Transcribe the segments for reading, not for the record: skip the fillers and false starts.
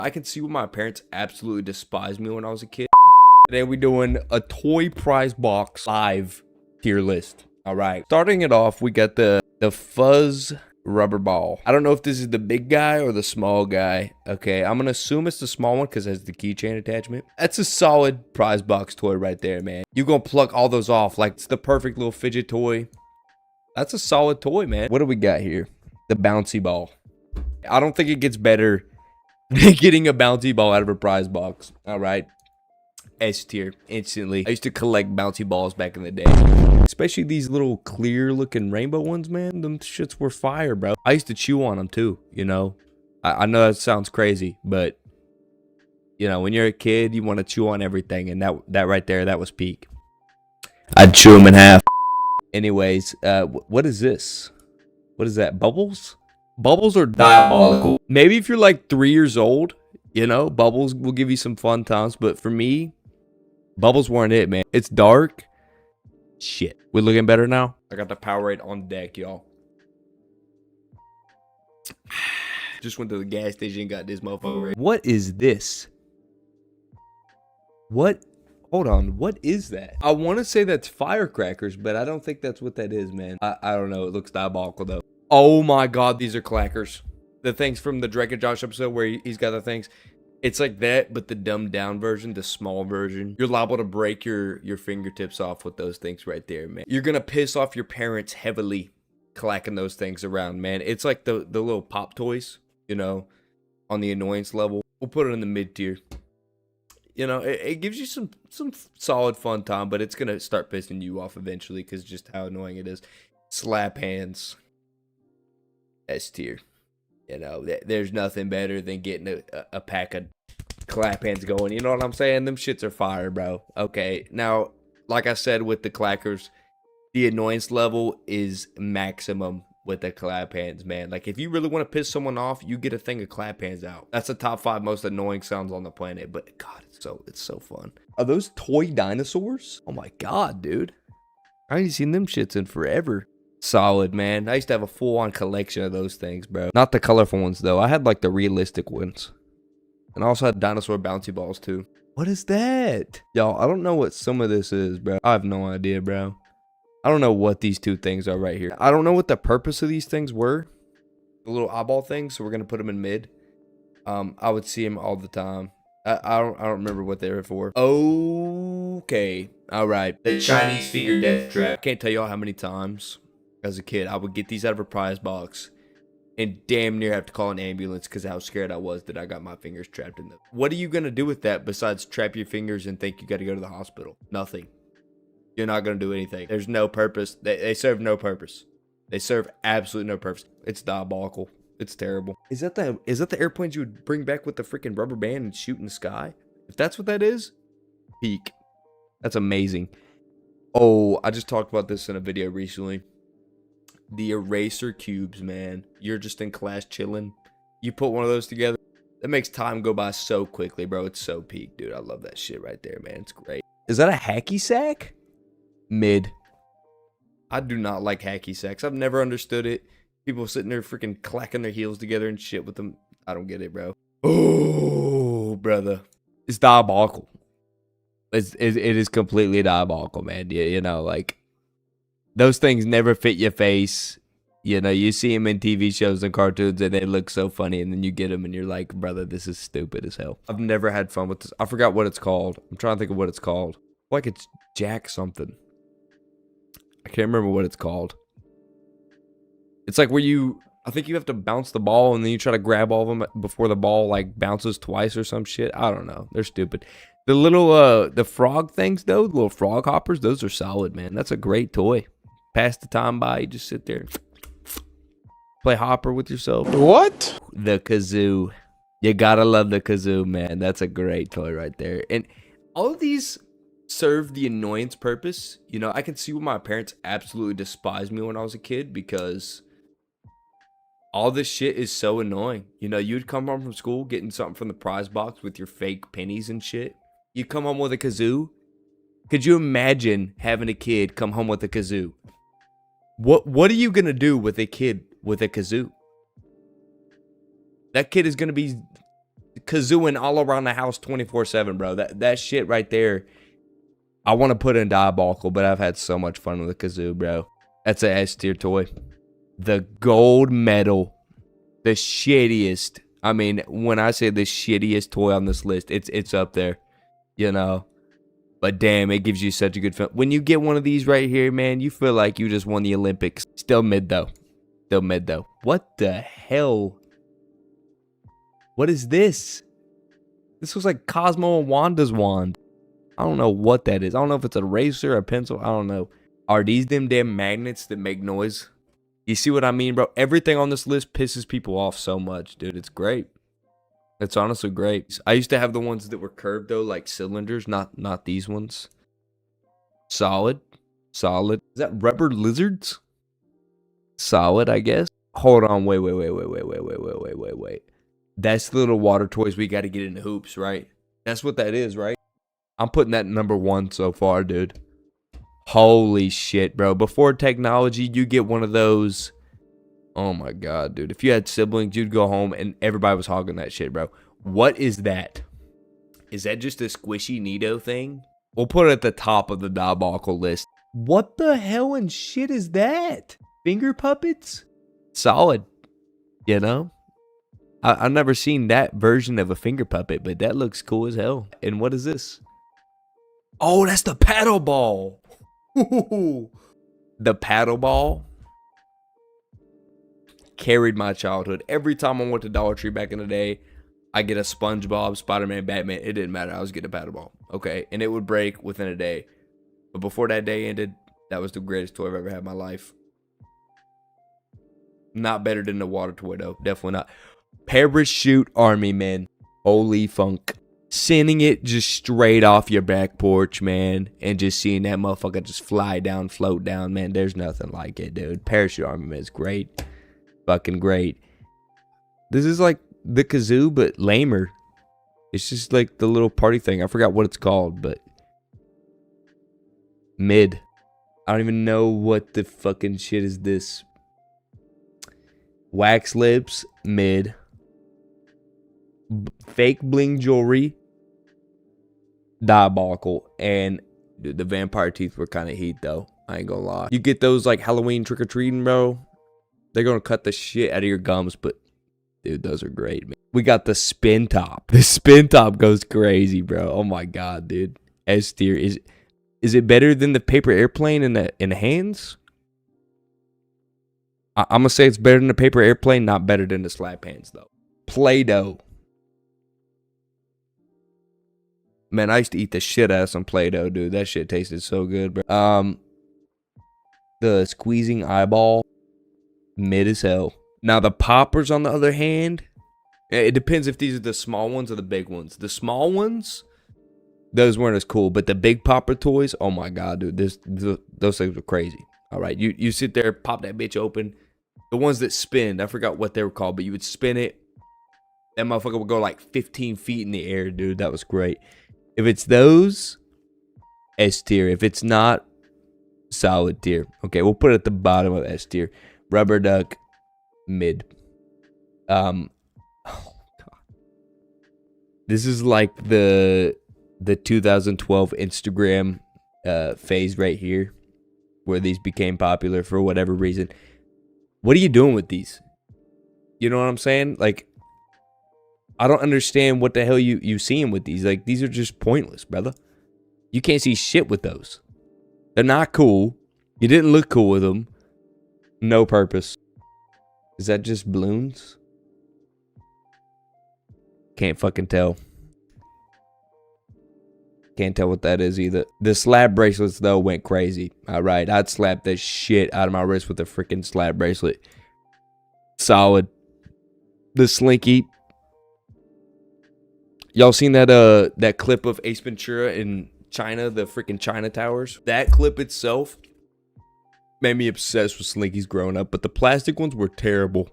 I can see why my parents absolutely despised me when I was a kid. Today we're doing a toy prize box 5 tier list. All right, starting it off, we got the fuzz rubber ball. I don't know if this is the big guy or the small guy. Okay, I'm gonna assume it's the small one because it has the keychain attachment. That's a solid prize box toy right there, man. You're gonna pluck all those off like it's the perfect little fidget toy. That's a solid toy, man. What do we got here? The bouncy ball. I don't think it gets better than getting a bouncy ball out of a prize box. All right, S tier instantly. I used to collect bouncy balls back in the day, especially these little clear looking rainbow ones, man. Them shits were fire, bro. I used to chew on them too, you know. I know that sounds crazy, but you know, when you're a kid, you want to chew on everything, and that right there, that was peak. I'd chew them in half. Anyways, what is this? What is that? Bubbles? Bubbles are diabolical. Maybe if you're like 3 years old, you know, bubbles will give you some fun times. But for me, bubbles weren't it, man. It's dark. Shit. We're looking better now. I got the Powerade on deck, y'all. Just went to the gas station and got this motherfucker. What is this? What? Hold on. What is that? I want to say that's firecrackers, but I don't think that's what that is, man. I don't know. It looks diabolical, though. Oh, my God. These are clackers. The things from the Drake and Josh episode where he's got the things. It's like that, but the dumbed down version, the small version. You're liable to break your fingertips off with those things right there, man. You're going to piss off your parents heavily clacking those things around, man. It's like the little pop toys, you know, on the annoyance level. We'll put it in the mid tier. You know, it gives you some solid fun time, but it's going to start pissing you off eventually because just how annoying it is. Slap hands. S tier. You know, there's nothing better than getting a pack of clap hands going. You know what I'm saying? Them shits are fire, bro. Okay, now, like I said with the clackers, the annoyance level is maximum with the clap hands, man. Like, if you really want to piss someone off, you get a thing of clap hands out. That's the top 5 most annoying sounds on the planet. But, God, it's so fun. Are those toy dinosaurs? Oh, my God, dude. I ain't seen them shits in forever. Solid, man. I used to have a full-on collection of those things, bro. Not the colorful ones, though. I had, like, the realistic ones. And I also had dinosaur bouncy balls, too. What is that? Y'all, I don't know what some of this is, bro. I have no idea, bro. I don't know what these two things are right here. I don't know what the purpose of these things were. The little eyeball things, so we're going to put them in mid. I would see them all the time. I don't remember what they were for. Okay. All right. The Chinese finger death trap. I can't tell y'all how many times as a kid I would get these out of a prize box and damn near have to call an ambulance because how scared I was that I got my fingers trapped in them. What are you going to do with that besides trap your fingers and think you got to go to the hospital? Nothing. You're not going to do anything. There's no purpose. They serve no purpose. They serve absolutely no purpose. It's diabolical. It's terrible. Is that the airplanes you would bring back with the freaking rubber band and shoot in the sky? If that's what that is, peak. That's amazing. Oh, I just talked about this in a video recently. The eraser cubes, man. You're just in class chilling. You put one of those together. That makes time go by so quickly, bro. It's so peak, dude. I love that shit right there, man. It's great. Is that a hacky sack? Mid. I do not like hacky sacks. I've never understood it. People sitting there freaking clacking their heels together and shit with them. I don't get it, bro. Oh, brother. It's diabolical. It is completely diabolical, man. You know, like, those things never fit your face. You know, you see them in TV shows and cartoons and they look so funny, and then you get them and you're like, brother, this is stupid as hell. I've never had fun with this. I forgot what it's called. I'm trying to think of what it's called. Like, it's Jack something. I can't remember what it's called. It's like where I think you have to bounce the ball and then you try to grab all of them before the ball like bounces twice or some shit. I don't know. They're stupid. The little, the frog things though, the little frog hoppers, those are solid, man. That's a great toy. Pass the time by, you just sit there. Play hopper with yourself. What? The kazoo. You gotta love the kazoo, man. That's a great toy right there. And all of these serve the annoyance purpose. You know, I can see why my parents absolutely despised me when I was a kid because all this shit is so annoying. You know, you'd come home from school getting something from the prize box with your fake pennies and shit. You come home with a kazoo. Could you imagine having a kid come home with a kazoo? What are you gonna do with a kid with a kazoo? That kid is gonna be kazooing all around the house 24/7, bro. That shit right there. I want to put in diabolical, but I've had so much fun with the kazoo, bro. That's a S tier toy. The gold medal, the shittiest. I mean, when I say the shittiest toy on this list, it's up there, you know. But damn, it gives you such a good feel. When you get one of these right here, man, you feel like you just won the Olympics. Still mid, though. Still mid, though. What the hell? What is this? This looks like Cosmo and Wanda's wand. I don't know what that is. I don't know if it's a eraser, a pencil. I don't know. Are these them damn magnets that make noise? You see what I mean, bro? Everything on this list pisses people off so much, dude. It's great. It's honestly great. I used to have the ones that were curved, though, like cylinders, not these ones. Solid. Solid. Is that rubber lizards? Solid, I guess. Hold on. Wait. That's the little water toys we got to get into hoops, right? That's what that is, right? I'm putting that number 1 so far, dude. Holy shit, bro. Before technology, you get one of those. Oh my god, dude. If you had siblings, you'd go home and everybody was hogging that shit, bro. What is that? Is that just a squishy Neato thing? We'll put it at the top of the diabolical list. What the hell and shit is that? Finger puppets? Solid. You know? I've never seen that version of a finger puppet, but that looks cool as hell. And what is this? Oh, that's the paddle ball. The paddle ball carried my childhood. Every time I went to Dollar Tree back in the day, I get a SpongeBob, Spider-Man, Batman. It didn't matter. I was getting a paddle ball. Okay. And it would break within a day. But before that day ended, that was the greatest toy I've ever had in my life. Not better than the water toy, though. Definitely not. Parachute Army, man. Holy funk. Sending it just straight off your back porch, man. And just seeing that motherfucker just fly down, float down, man. There's nothing like it, dude. Parachute Army, man, is great. Fucking great. This is like the kazoo, but lamer. It's just like the little party thing. I forgot what it's called, but mid. I don't even know what the fucking shit is this. Wax lips, mid. Fake bling jewelry, diabolical. And dude, the vampire teeth were kind of heat, though. I ain't gonna lie. You get those like Halloween trick-or-treating, bro. They're gonna cut the shit out of your gums, but dude, those are great, man. We got the spin top. The spin top goes crazy, bro. Oh my god, dude. S tier. Is it better than the paper airplane in the hands? I'm gonna say it's better than the paper airplane, not better than the slap hands though. Play-Doh. Man, I used to eat the shit out of some Play-Doh, dude. That shit tasted so good, bro. The squeezing eyeball, mid as hell. Now the poppers, on the other hand, it depends if these are the small ones or the big ones. The small ones, those weren't as cool, but the big popper toys, oh my god, dude, those things were crazy. All right, you sit there, pop that bitch open. The ones that spin, I forgot what they were called, but you would spin it. That motherfucker would go like 15 feet in the air, dude. That was great. If it's those, S tier. If it's not, solid tier. Okay, we'll put it at the bottom of S tier. Rubber duck, mid. Oh god. This is like the 2012 Instagram phase right here, where these became popular for whatever reason. What are you doing with these? You know what I'm saying? Like, I don't understand what the hell you seeing with these. Like, these are just pointless, brother. You can't see shit with those. They're not cool. You didn't look cool with them. No purpose. Is that just balloons? Can't fucking tell. Can't tell what that is either. The slab bracelets, though, went crazy. All right, I'd slap the shit out of my wrist with a freaking slab bracelet. Solid. The slinky. Y'all seen that clip of Ace Ventura in China, the freaking China Towers? That clip itself made me obsessed with slinkies growing up, but the plastic ones were terrible.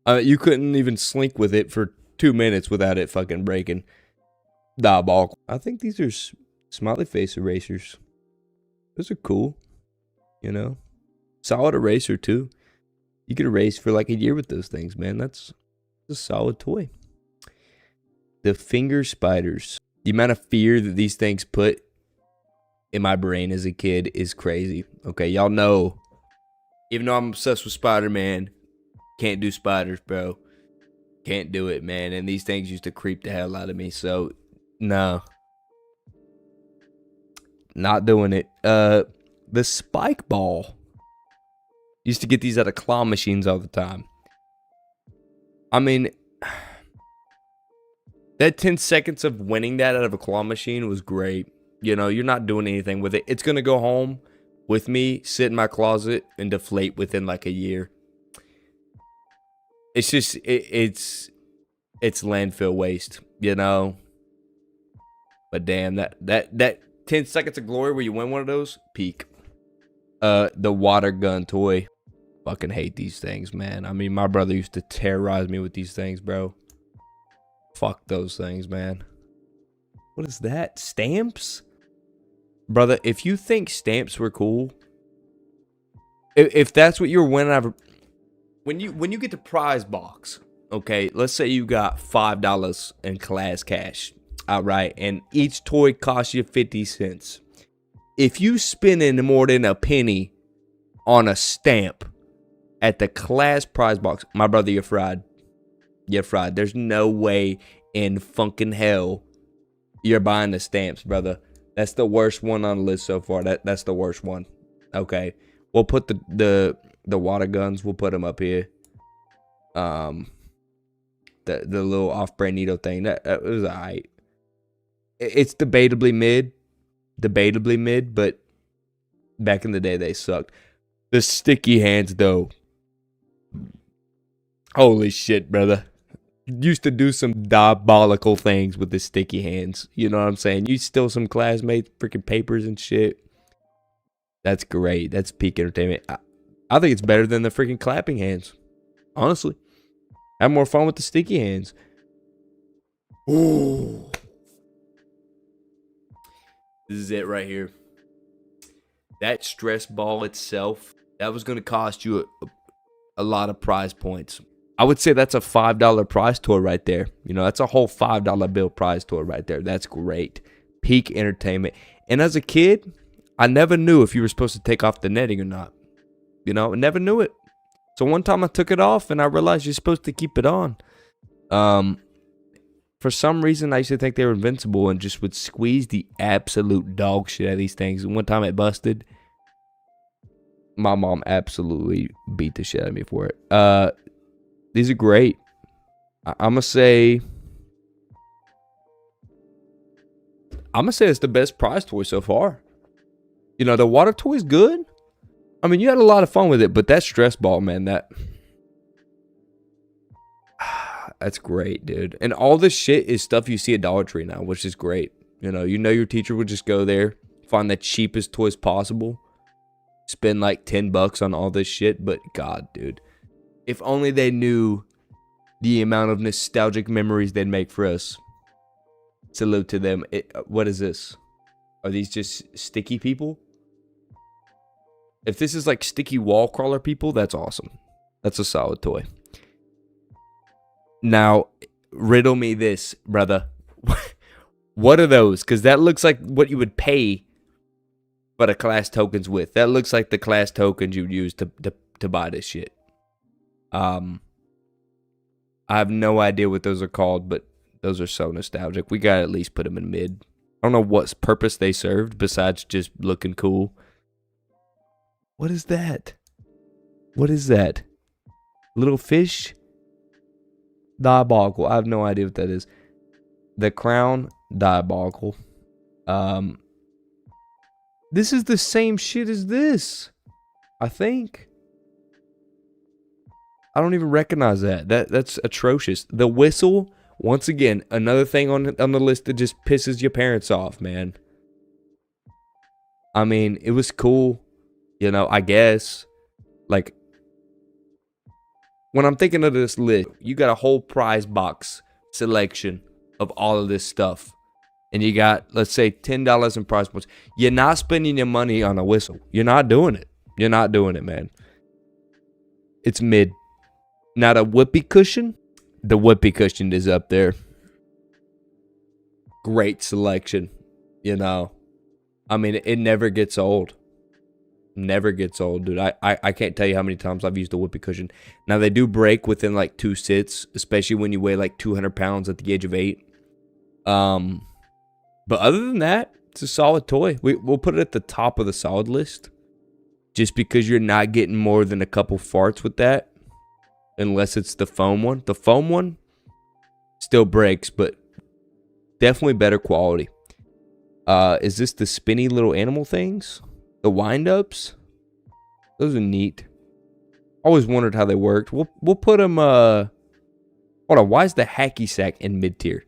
You couldn't even slink with it for 2 minutes without it fucking breaking. Diabolical. I think these are smiley face erasers. Those are cool. You know? Solid eraser, too. You could erase for like a year with those things, man. That's a solid toy. The finger spiders. The amount of fear that these things put in my brain as a kid is crazy. Okay, y'all know, even though I'm obsessed with Spider-Man, can't do spiders, bro. Can't do it, man. And these things used to creep the hell out of me. So, no. Not doing it. The spike ball. Used to get these out of claw machines all the time. I mean, that 10 seconds of winning that out of a claw machine was great. You know, you're not doing anything with it. It's going to go home with me, sit in my closet, and deflate within like a year. It's just, it's landfill waste, you know? But damn, that 10 seconds of glory where you win one of those, peak. The water gun toy. Fucking hate these things, man. I mean, my brother used to terrorize me with these things, bro. Fuck those things, man. What is that? Stamps? Brother, if you think stamps were cool, if that's what you're winning, when you get the prize box, okay, let's say you got $5 in class cash, all right, and each toy costs you 50 cents. If you spending more than a penny on a stamp at the class prize box, my brother, you're fried. You're fried. There's no way in fucking hell you're buying the stamps, brother. That's the worst one on the list so far. That's the worst one. Okay, we'll put the water guns. We'll put them up here. The little off-brand needle thing. That was alright. It's debatably mid, but back in the day they sucked. The sticky hands though. Holy shit, brother. Used to do some diabolical things with the sticky hands. You know what I'm saying? You steal some classmates' freaking papers and shit. That's great. That's peak entertainment. I think it's better than the freaking clapping hands. Honestly. Have more fun with the sticky hands. Ooh. This is it right here. That stress ball itself, that was going to cost you a lot of prize points. I would say that's a $5 prize toy right there. You know, that's a whole $5 bill prize toy right there. That's great. Peak entertainment. And as a kid, I never knew if you were supposed to take off the netting or not. You know, I never knew it. So one time I took it off and I realized you're supposed to keep it on. For some reason, I used to think they were invincible and just would squeeze the absolute dog shit out of these things. And one time it busted. My mom absolutely beat the shit out of me for it. These are great. I'm going to say it's the best prize toy so far. You know, the water toy is good. I mean, you had a lot of fun with it, but that stress ball, man, that's great, dude. And all this shit is stuff you see at Dollar Tree now, which is great. You know your teacher would just go there, find the cheapest toys possible, spend like $10 on all this shit. But God, dude, if only they knew the amount of nostalgic memories they'd make for us. Salute to them. What is this? Are these just sticky people? If this is like sticky wall crawler people, that's awesome. That's a solid toy. Now, riddle me this, brother. What are those? Because that looks like what you would pay for the class tokens with. That looks like the class tokens you'd use to buy this shit. I have no idea what those are called, but those are so nostalgic. We gotta at least put them in mid. I don't know what purpose they served besides just looking cool. What is that? What is that? Little fish? Diabolical. I have no idea what that is. The crown, diabolical. This is the same shit as this, I think. I don't even recognize that. That's atrocious. The whistle, once again, another thing on the list that just pisses your parents off, man. I mean, it was cool, you know, I guess. Like, when I'm thinking of this list, you got a whole prize box selection of all of this stuff. And you got, let's say, $10 in prize points. You're not spending your money on a whistle. You're not doing it. You're not doing it, man. It's mid. Now, the whoopee cushion is up there. Great selection, you know. I mean, it never gets old. Never gets old, dude. I can't tell you how many times I've used a whoopee cushion. Now, they do break within like 2 sits, especially when you weigh like 200 pounds at the age of 8. But other than that, it's a solid toy. We'll put it at the top of the solid list, just because you're not getting more than a couple farts with that, unless it's the foam one. The foam one still breaks, but definitely better quality. Is this the spinny little animal things? The wind-ups? Those are neat. Always wondered how they worked. We'll put them, hold on, why is the hacky sack in mid-tier?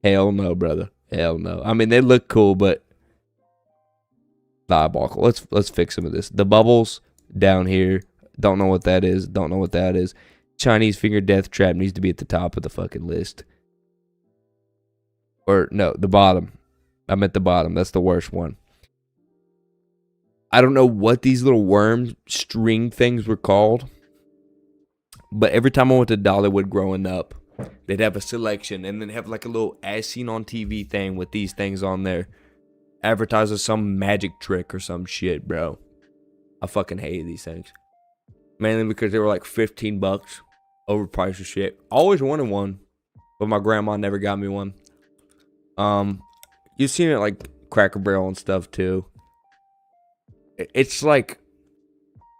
Hell no, brother. Hell no. I mean, they look cool, but diabolical. Let's fix some of this. The bubbles down here. Don't know what that is. Don't know what that is. Chinese finger death trap needs to be at the top of the fucking list. Or, no, the bottom. I'm at the bottom. That's the worst one. I don't know what these little worm string things were called, but every time I went to Dollywood growing up, they'd have a selection and then have like a little as seen on TV thing with these things on there. Advertises some magic trick or some shit, bro. I fucking hated these things. Mainly because they were like 15 bucks. Overpriced as shit. Always wanted one, but my grandma never got me one. You've seen it like Cracker Barrel and stuff too. It's like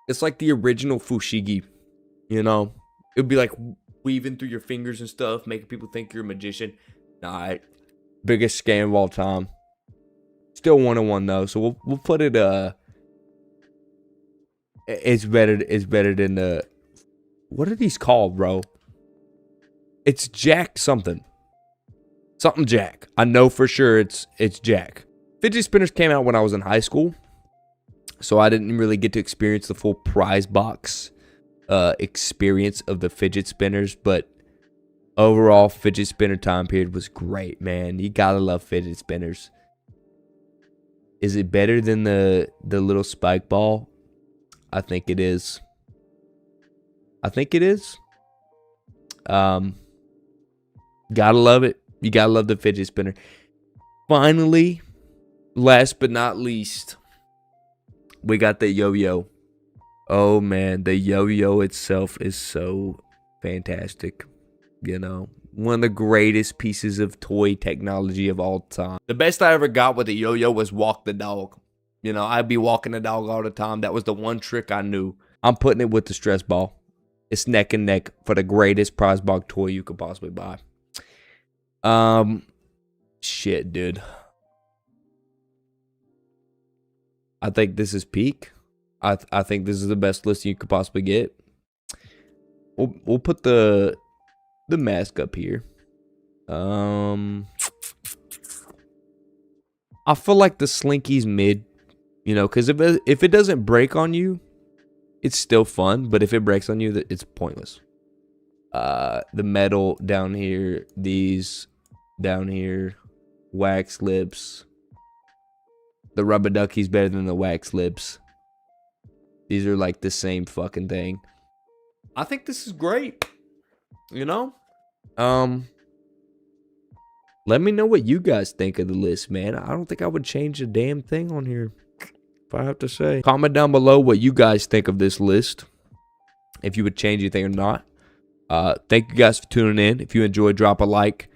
the original fushigi, you know? It'd be like weaving through your fingers and stuff, making people think you're a magician. Nah, biggest scam of all time. Still wanted one though, so we'll put it. It's better than the. What are these called, bro? It's Jack something. Something Jack. I know for sure it's Jack. Fidget spinners came out when I was in high school, so I didn't really get to experience the full prize box experience of the fidget spinners, but overall fidget spinner time period was great, man. You gotta love fidget spinners. Is it better than the little spike ball? I think it is. I think it is. Gotta love it. You gotta love the fidget spinner. Finally, last but not least, we got the yo-yo. Oh man, the yo-yo itself is so fantastic. You know, one of the greatest pieces of toy technology of all time. The best I ever got with a yo-yo was walk the dog. You know, I'd be walking the dog all the time. That was the one trick I knew. I'm putting it with the stress ball. It's neck and neck for the greatest prize box toy you could possibly buy. Shit, dude. I think this is peak. I think this is the best list you could possibly get. We'll put the mask up here. I feel like the Slinky's mid, you know, because if it doesn't break on you, it's still fun. But if it breaks on you, it's pointless. The metal down here, these down here, wax lips. The rubber ducky's better than the wax lips. These are like the same fucking thing. I think this is great. You know? Let me know what you guys think of the list, man. I don't think I would change a damn thing on here, if I have to say. Comment down below what you guys think of this list, if you would change anything or not. Thank you guys for tuning in. If you enjoyed, drop a like.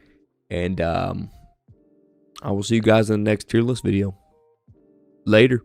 And I will see you guys in the next tier list video. Later.